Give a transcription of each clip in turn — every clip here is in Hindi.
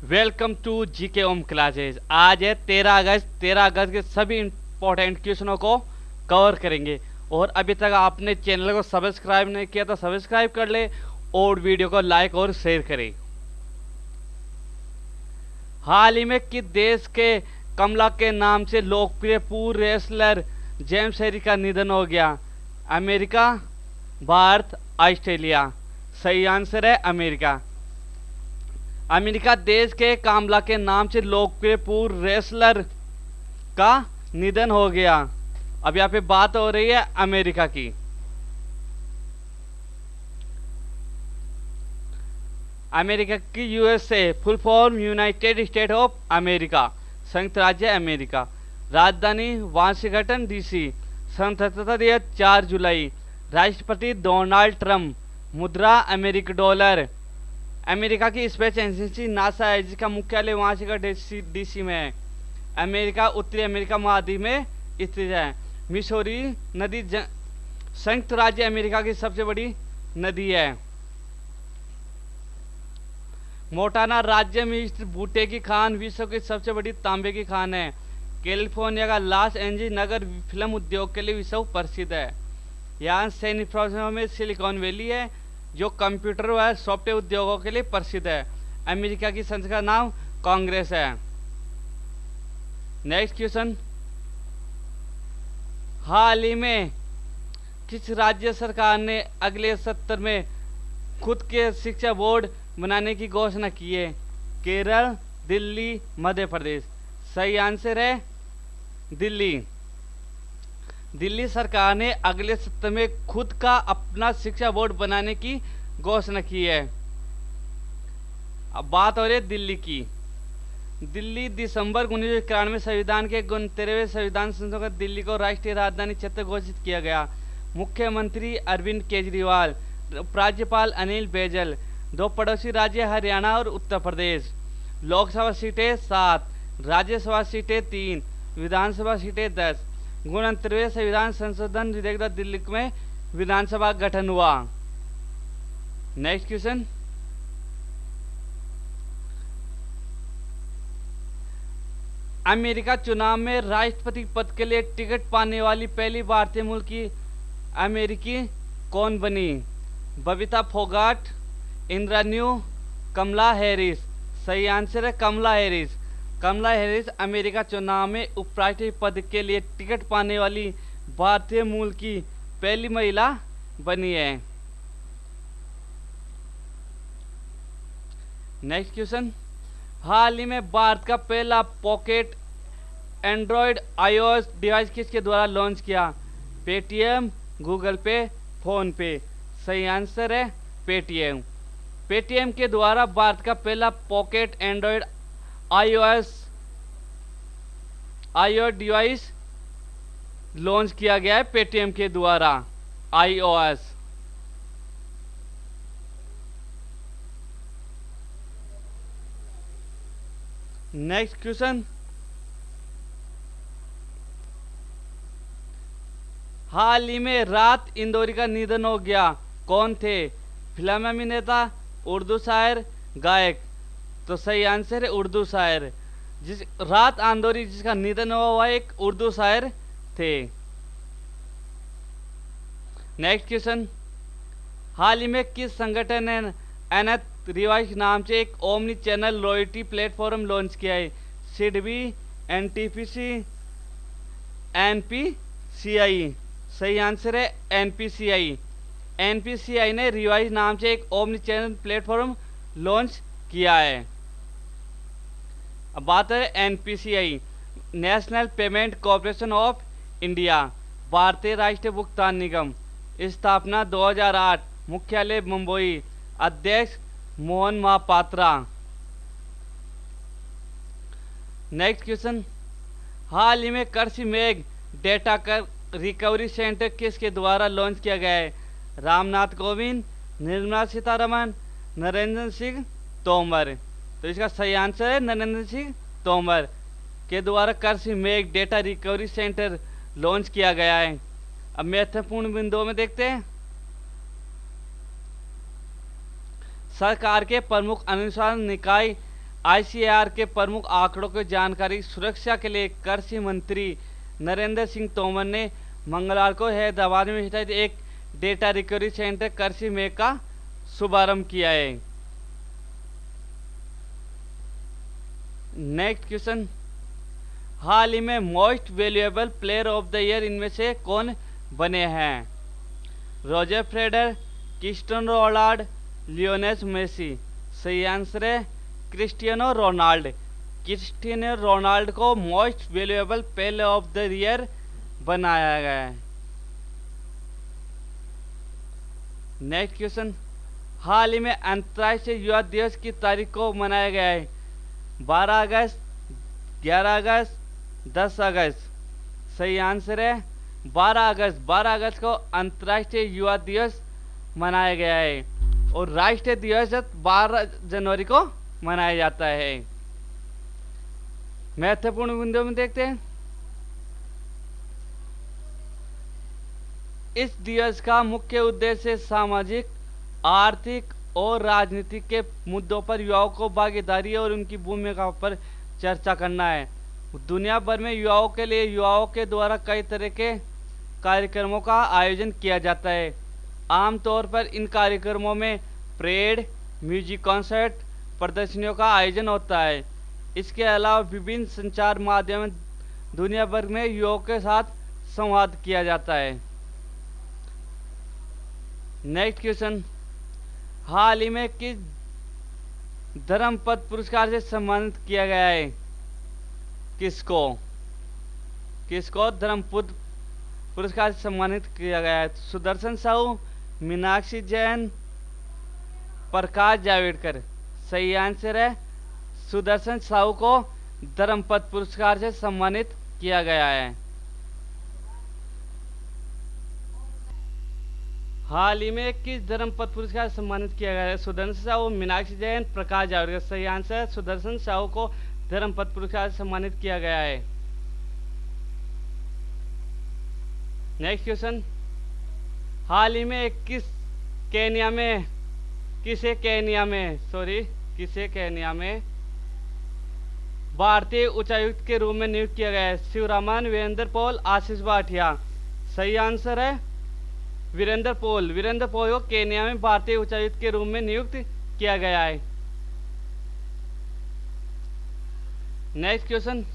Welcome to GK Om classes. आज है 13 अगस्त। 13 अगस्त के सभी इंपॉर्टेंट क्वेश्चनों को कवर करेंगे। और अभी तक आपने चैनल को सब्सक्राइब नहीं किया तो सब्सक्राइब कर ले और वीडियो को लाइक और शेयर करें। हाल ही में किस देश के कमला के नाम से लोकप्रिय पूर्व रेसलर जेम्स हैरी का निधन हो गया? America, Bharat, Australia. सही आंसर है अमेरिका। अमेरिका देश के कामला के नाम से लोकप्रिय पूर्व रेसलर का निधन हो गया। अब यहाँ पे बात हो रही है अमेरिका की। अमेरिका की USA full form United state of America, संयुक्त राज्य अमेरिका। राजधानी वाशिंगटन डीसी। स्वतंत्रता दिवस 4 जुलाई। राष्ट्रपति डोनाल्ड ट्रंप। मुद्रा अमेरिकी डॉलर। अमेरिका की स्पेस एजेंसी नासा है जिसका मुख्यालय वाशिंगटन डीसी में है। अमेरिका उत्तरी अमेरिका महाद्वीप में स्थित है। मिसौरी नदी संयुक्त राज्य अमेरिका की सबसे बड़ी नदी है। मोटाना राज्य में स्थित बूटे की खान विश्व की सबसे बड़ी तांबे की खान है। कैलिफोर्निया का लॉस एंजलिस नगर फिल्म उद्योग के लिए विश्व प्रसिद्ध है। यहाँ सैन फ्रांसिस्को में सिलिकॉन वैली है जो कंप्यूटर व सॉफ्टवेयर उद्योगों के लिए प्रसिद्ध है। अमेरिका की संसद का नाम कांग्रेस है। नेक्स्ट क्वेश्चन, हाल ही में किस राज्य सरकार ने अगले सत्र में खुद के शिक्षा बोर्ड बनाने की घोषणा की है? केरल, दिल्ली, मध्य प्रदेश। सही आंसर है दिल्ली। दिल्ली सरकार ने अगले सत्र में खुद का अपना शिक्षा बोर्ड बनाने की घोषणा की है। अब बात हो रही है दिल्ली की। दिल्ली दिसंबर 1991 में संविधान के 69वें संविधान संशोधन कर दिल्ली को राष्ट्रीय राजधानी क्षेत्र घोषित किया गया। मुख्यमंत्री अरविंद केजरीवाल, राज्यपाल अनिल बैजल। दो पड़ोसी राज्य हरियाणा और उत्तर प्रदेश। लोकसभा सीटें 7, राज्यसभा सीटें 3, विधानसभा सीटें 10। 69वें संविधान संशोधन विधेयक दिल्ली में विधानसभा गठन हुआ। नेक्स्ट क्वेश्चन, अमेरिका चुनाव में राष्ट्रपति पद के लिए टिकट पाने वाली पहली भारतीय मूल की अमेरिकी कौन बनी? बबीता फोगाट, इंदिरा न्यू, कमला हैरिस। सही आंसर है कमला हैरिस। कमला हैरिस अमेरिका चुनाव में उपराष्ट्रपति पद के लिए टिकट पाने वाली भारतीय मूल की पहली महिला बनी है। नेक्स्ट क्वेश्चन, हाल ही में भारत का पहला पॉकेट एंड्रॉयड आईओएस डिवाइस किसके द्वारा लॉन्च किया? पेटीएम, गूगल पे, फोन पे। सही आंसर है पेटीएम। पेटीएम के द्वारा भारत का पहला pocket Android iOS device launch किया गया है पेटीएम के द्वारा। आईओएस। नेक्स्ट क्वेश्चन, हाल ही में रात इंदौरी का निधन हो गया। कौन थे? फिल्म अभिनेता, उर्दू शायर, गायक। तो सही आंसर है उर्दू शायर। जिस रात इंदौरी जिसका निधन हुआ वह एक उर्दू शायर थे। नेक्स्ट क्वेश्चन, हाल ही में किस संगठन ने एनएथ रिवाइज नाम से एक omni channel royalty platform launch किया है? SIDBI, NTPC, NPCI. सही आंसर है एनपीसीआई। एनपीसीआई ने रिवाइज नाम से एक ओमनी चैनल प्लेटफॉर्म लॉन्च किया है। अब बात है NPCI, national payment corporation of India, भारतीय राष्ट्रीय भुगतान निगम। स्थापना 2008, मुख्यालय मुंबई। अध्यक्ष मोहन महापात्रा। नेक्स्ट क्वेश्चन, हाल ही में कृषि मेघ डेटा कर रिकवरी सेंटर किसके द्वारा लॉन्च किया गया है? रामनाथ कोविंद, निर्मला सीतारमण, नरेंद्र सिंह तोमर। तो इसका सही आंसर है नरेंद्र सिंह तोमर के द्वारा कृषि मेघ डेटा रिकवरी सेंटर लॉन्च किया गया है। अब महत्वपूर्ण बिंदुओं में देखते हैं। सरकार के प्रमुख अनुसंधान निकाय आईसीएआर के प्रमुख आंकड़ों की जानकारी सुरक्षा के लिए कृषि मंत्री नरेंद्र सिंह तोमर ने मंगलवार को हैदराबाद में स्थित एक डेटा रिकवरी सेंटर कृषि में का शुभारंभ किया है। नेक्स्ट क्वेश्चन, हाल ही में most valuable player of the year इनमें से कौन बने हैं? Roger Federer, Cristiano Ronaldo, Lionel Messi. सही आंसर है क्रिस्टियानो रोनाल्डो। क्रिस्टियानो रोनाल्डो को most valuable player of the year बनाया गया है। नेक्स्ट क्वेश्चन, हाल ही में अंतर्राष्ट्रीय युवा दिवस की तारीख को मनाया गया है? 12 अगस्त, 11 अगस्त, 10 अगस्त। सही आंसर है 12 अगस्त। 12 अगस्त को अंतर्राष्ट्रीय युवा दिवस मनाया गया है और राष्ट्रीय दिवस 12 जनवरी को मनाया जाता है। महत्वपूर्ण बिंदु में देखते हैं, इस दिवस का मुख्य उद्देश्य सामाजिक, आर्थिक और राजनीतिक के मुद्दों पर युवाओं को भागीदारी और उनकी भूमिका पर चर्चा करना है। दुनिया भर में युवाओं के लिए युवाओं के द्वारा कई तरह के कार्यक्रमों का आयोजन किया जाता है। आमतौर पर इन कार्यक्रमों में परेड, म्यूजिक कॉन्सर्ट, प्रदर्शनियों का आयोजन होता है। इसके अलावा विभिन्न संचार माध्यम दुनिया भर में युवाओं के साथ संवाद किया जाता है। नेक्स्ट क्वेश्चन, हाल ही में किस धर्मपद पुरस्कार से सम्मानित किया गया है? किसको धर्मपद पुरस्कार से सम्मानित किया गया है? सुदर्शन साहू, मीनाक्षी जैन, प्रकाश जावड़ेकर। सही आंसर है सुदर्शन साहू को धर्मपद पुरस्कार से सम्मानित किया गया है। हाल ही में किस धर्मपद पुरस्कार से सम्मानित किया गया है? सुदर्शन साहू, मीनाक्षी जैन, प्रकाश जावड़ेकर। सही आंसर है सुदर्शन साहू को धर्मपद पुरस्कार से सम्मानित किया गया है। नेक्स्ट क्वेश्चन, हाल ही में किसे केन्या में भारतीय उच्चायुक्त के रूप में नियुक्त किया गया है? शिवरामन, वीरेंद्र पॉल, आशीष भाटिया। सही आंसर है वीरेंद्र पॉल को केन्या में भारतीय उच्चायुक्त के रूप में नियुक्त किया गया है। नेक्स्ट क्वेश्चन,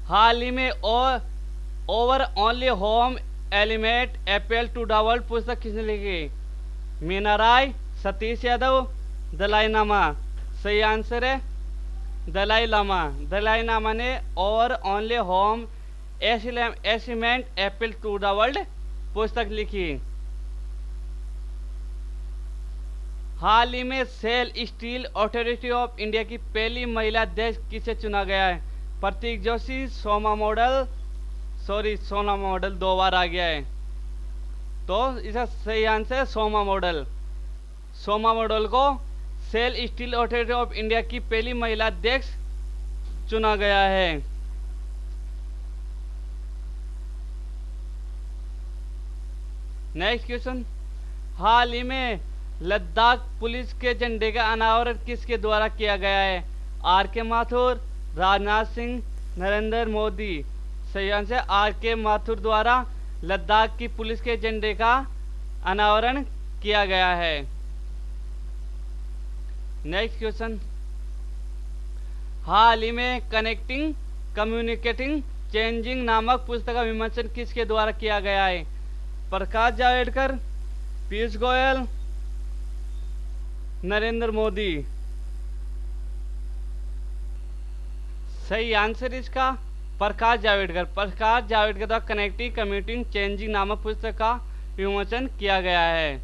हाल ही में over only home element appeal to the world पुस्तक किसने लिखी? मीना राय, सतीश यादव, दलाई लामा। सही आंसर है दलाई लामा ने over only home element appeal to the world पुस्तक लिखी। हाल ही में SAIL steel authority of India की पहली महिला अध्यक्ष किसे चुना गया है? प्रतीक जोशी, सोना मॉडल 2 बार आ गया है, तो इसका सही आंसर है सोमा मॉडल को SAIL steel authority of India की पहली महिला अध्यक्ष चुना गया है। नेक्स्ट क्वेश्चन, हाल ही में लद्दाख पुलिस के झंडे का अनावरण किसके द्वारा किया गया है? आर.के. माथुर, राजनाथ सिंह, नरेंद्र मोदी। सही आंसर आर.के. माथुर द्वारा लद्दाख की पुलिस के झंडे का अनावरण किया गया है। नेक्स्ट क्वेश्चन, हाल ही में कनेक्टिंग, कम्युनिकेटिंग, चेंजिंग नामक पुस्तक का विमोचन किसके द्वारा किया गया है? प्रकाश जावड़ेकर, पीयूष गोयल, नरेंद्र मोदी। सही आंसर इसका प्रकाश जावड़ेकर द्वारा कनेक्टिंग, कम्युनिकेटिंग, चेंजिंग नामक पुस्तक का विमोचन किया गया है।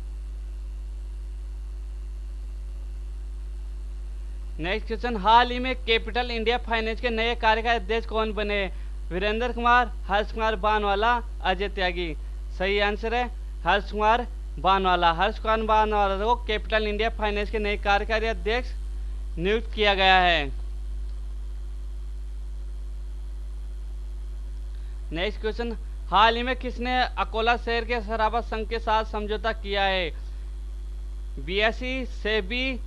नेक्स्ट क्वेश्चन, हाल ही में कैपिटल इंडिया फाइनेंस के नए कार्यकारी अध्यक्ष कौन बने? वीरेंद्र कुमार, हर्ष कुमार बानवाला, अजय त्यागी। सही आंसर है हर्ष कुमार बानवाला को कैपिटल इंडिया फाइनेंस के नए कार्यकारी अध्यक्ष नियुक्त किया गया है। नेक्स्ट क्वेश्चन, हाल ही में किसने अकोला शहर के सराफा संघ के साथ समझौता किया है? बीएसई, सेबी,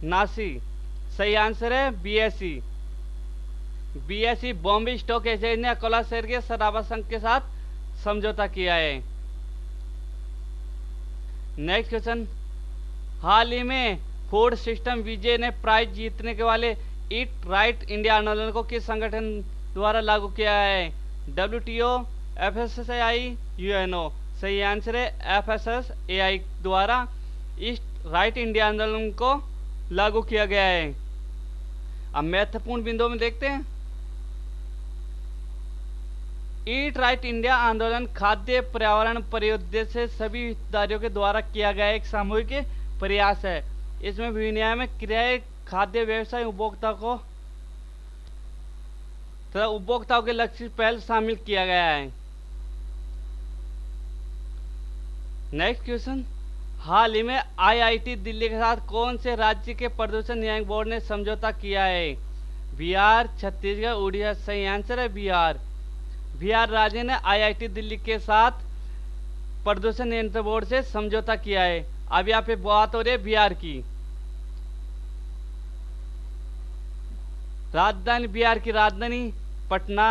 नासी। सही आंसर है BSE. BSE Bombay stock exchange ने अकोला शहर के सराबा संघ के साथ समझौता किया है। नेक्स्ट क्वेश्चन, हाल ही में फूड सिस्टम विजय ने प्राइज जीतने के वाले ईट राइट इंडिया आंदोलन को किस संगठन द्वारा लागू किया है? WTO, FSSAI, UNO। सही आंसर है FSSAI द्वारा ईट राइट इंडिया आंदोलन को लागू किया गया है। अब महत्वपूर्ण बिंदुओं में देखते हैं। ईट राइट इंडिया आंदोलन खाद्य पर्यावरण परिउद्देश्य से सभी हितधारियों के द्वारा किया गया एक सामूहिक प्रयास है। इसमें विनिमय क्रियाएं खाद्य व्यवसाय उपभोक्ता तथा उपभोक्ताओं के लक्ष्य पहल शामिल किया गया है। नेक्स्ट क्वेश्चन, हाल ही में IIT दिल्ली के साथ कौन से राज्य के प्रदूषण नियामक बोर्ड ने समझौता किया है? बिहार, छत्तीसगढ़, उड़ीसा। सही आंसर है बिहार। बिहार राज्य ने IIT दिल्ली के साथ प्रदूषण नियंत्रण बोर्ड से समझौता किया है। अब यहाँ पे बात हो रही है बिहार की। राजधानी, बिहार की राजधानी पटना,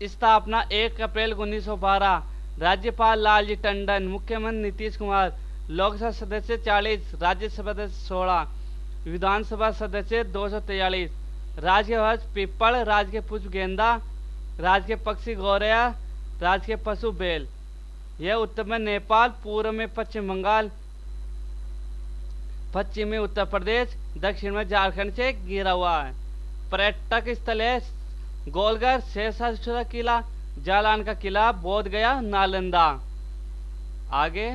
स्थापना 1 अप्रैल 1912। राज्यपाल लालजी टंडन, मुख्यमंत्री नीतीश कुमार, लोकसभा सदस्य 40, राज्यसभा सदस्य 16, विधानसभा सदस्य 243, राज्य वृक्ष पीपल, राज्य के पुष्प गेंदा, राज्य के पक्षी गौरैया, राज्य के पशु बैल। यह उत्तर में नेपाल, पूर्व में पश्चिम बंगाल, पश्चिम में उत्तर प्रदेश, दक्षिण में झारखंड से घिरा हुआ है। पर्यटक स्थल है गोलघर, शेरशाह किला, जालान का किला, बोध गया, नालंदा। आगे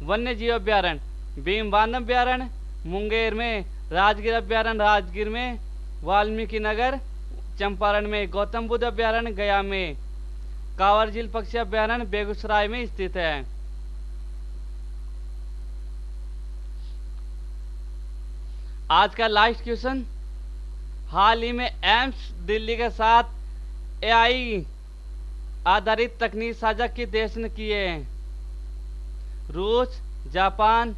वन्य जीव अभ्यारण्य, भीमबांध अभ्यारण्य मुंगेर में, राजगीर अभ्यारण्य राजगीर में, वाल्मीकि नगर चंपारण में, गौतम बुद्ध अभ्यारण्य गया में, कांवर झील पक्षी अभ्यारण्य बेगूसराय में स्थित है। आज का लास्ट क्वेश्चन, हाल ही में एम्स दिल्ली के साथ AI आधारित तकनीक साझा किस देश ने की है? रूस, जापान,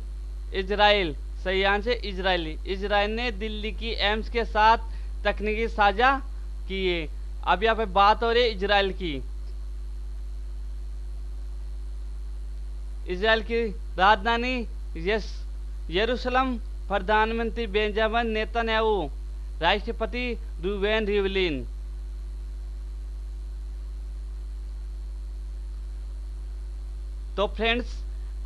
इजराइल। सही आंसर इजराइली। इजराइल ने दिल्ली की एम्स के साथ तकनीकी साझा की है। अब यहाँ पे बात हो रही है इजराइल की। इजराइल की राजधानी यरूशलेम, प्रधानमंत्री बेंजामिन नेतन्याहू, राष्ट्रपति रूवेन रिवलिन। तो फ्रेंड्स,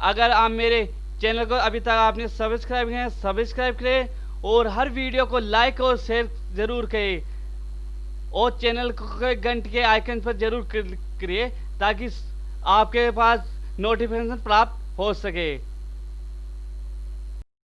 अगर आप मेरे चैनल को अभी तक आपने सब्सक्राइब करें और हर वीडियो को लाइक और शेयर जरूर करें और चैनल को घंटे के आइकन पर जरूर क्लिक करिए ताकि आपके पास नोटिफिकेशन प्राप्त हो सके।